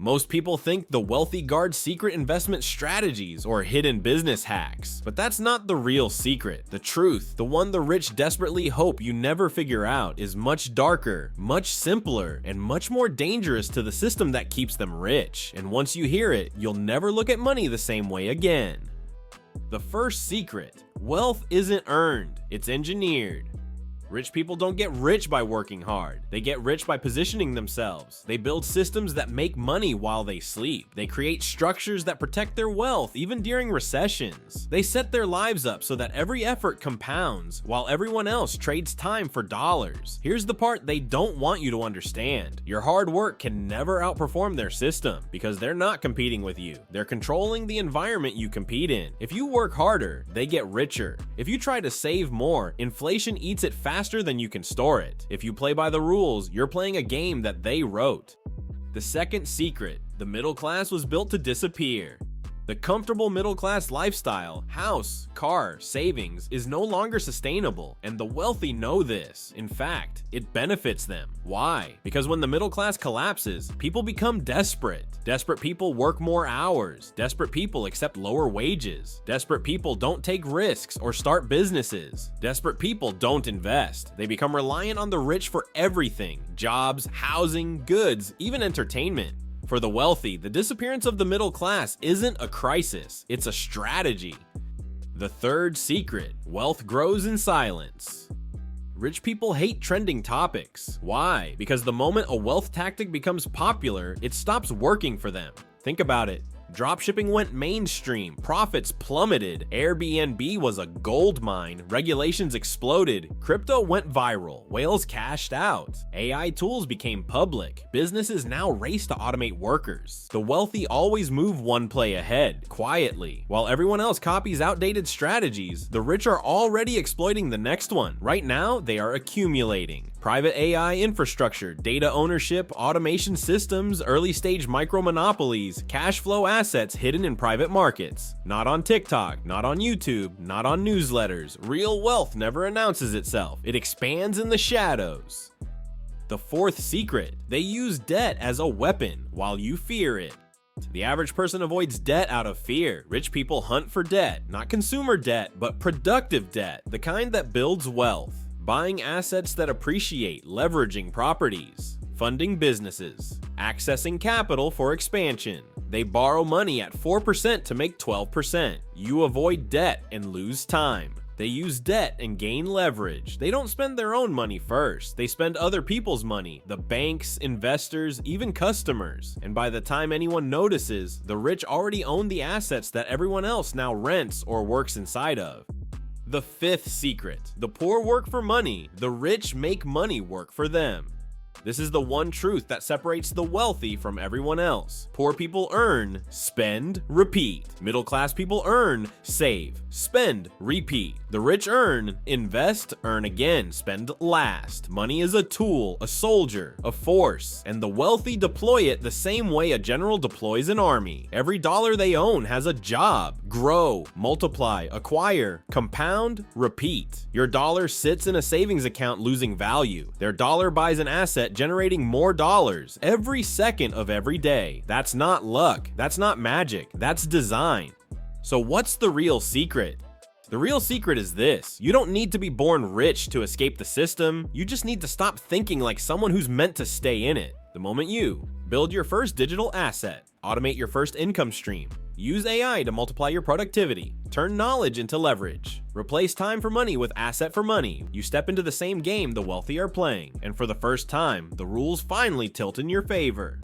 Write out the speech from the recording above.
Most people think the wealthy guard secret investment strategies or hidden business hacks, but that's not the real secret. The truth, the one the rich desperately hope you never figure out, is much darker, much simpler, and much more dangerous to the system that keeps them rich. And once you hear it, you'll never look at money the same way again. The first secret: wealth isn't earned, it's engineered. Rich people don't get rich by working hard. They get rich by positioning themselves. They build systems that make money while they sleep. They create structures that protect their wealth even during recessions. They set their lives up so that every effort compounds while everyone else trades time for dollars. Here's the part they don't want you to understand. Your hard work can never outperform their system because they're not competing with you. They're controlling the environment you compete in. If you work harder, they get richer. If you try to save more, inflation eats it faster than you can store it. If you play by the rules, you're playing a game that they wrote. The second secret: the middle class was built to disappear. The comfortable middle-class lifestyle, house, car, savings, is no longer sustainable, and the wealthy know this. In fact, it benefits them. Why? Because when the middle class collapses, people become desperate. Desperate people work more hours. Desperate people accept lower wages. Desperate people don't take risks or start businesses. Desperate people don't invest. They become reliant on the rich for everything: jobs, housing, goods, even entertainment. For the wealthy, the disappearance of the middle class isn't a crisis, it's a strategy. The third secret: wealth grows in silence. Rich people hate trending topics. Why? Because the moment a wealth tactic becomes popular, it stops working for them. Think about it. Dropshipping went mainstream, profits plummeted, Airbnb was a gold mine, regulations exploded, crypto went viral, whales cashed out, AI tools became public, businesses now race to automate workers. The wealthy always move one play ahead, quietly. While everyone else copies outdated strategies, the rich are already exploiting the next one. Right now, they are accumulating. Private AI infrastructure, data ownership, automation systems, early-stage micro-monopolies, cash flow assets hidden in private markets. Not on TikTok, not on YouTube, not on newsletters. Real wealth never announces itself. It expands in the shadows. The fourth secret: they use debt as a weapon while you fear it. The average person avoids debt out of fear. Rich people hunt for debt, not consumer debt, but productive debt, the kind that builds wealth. Buying assets that appreciate, leveraging properties, funding businesses, accessing capital for expansion. They borrow money at 4% to make 12%. You avoid debt and lose time. They use debt and gain leverage. They don't spend their own money first. They spend other people's money, the banks, investors, even customers. And by the time anyone notices, the rich already own the assets that everyone else now rents or works inside of. The fifth secret: the poor work for money, the rich make money work for them. This is the one truth that separates the wealthy from everyone else. Poor people earn, spend, repeat. Middle class people earn, save, spend, repeat. The rich earn, invest, earn again, spend last. Money is a tool, a soldier, a force, and the wealthy deploy it the same way a general deploys an army. Every dollar they own has a job: grow, multiply, acquire, compound, repeat. Your dollar sits in a savings account losing value. Their dollar buys an asset generating more dollars every second of every day. That's not luck, that's not magic, that's design. So what's the real secret? The real secret is this: you don't need to be born rich to escape the system. You just need to stop thinking like someone who's meant to stay in it. The moment you build your first digital asset, automate your first income stream, use AI to multiply your productivity, turn knowledge into leverage, replace time for money with asset for money, you step into the same game the wealthy are playing, and for the first time, the rules finally tilt in your favor.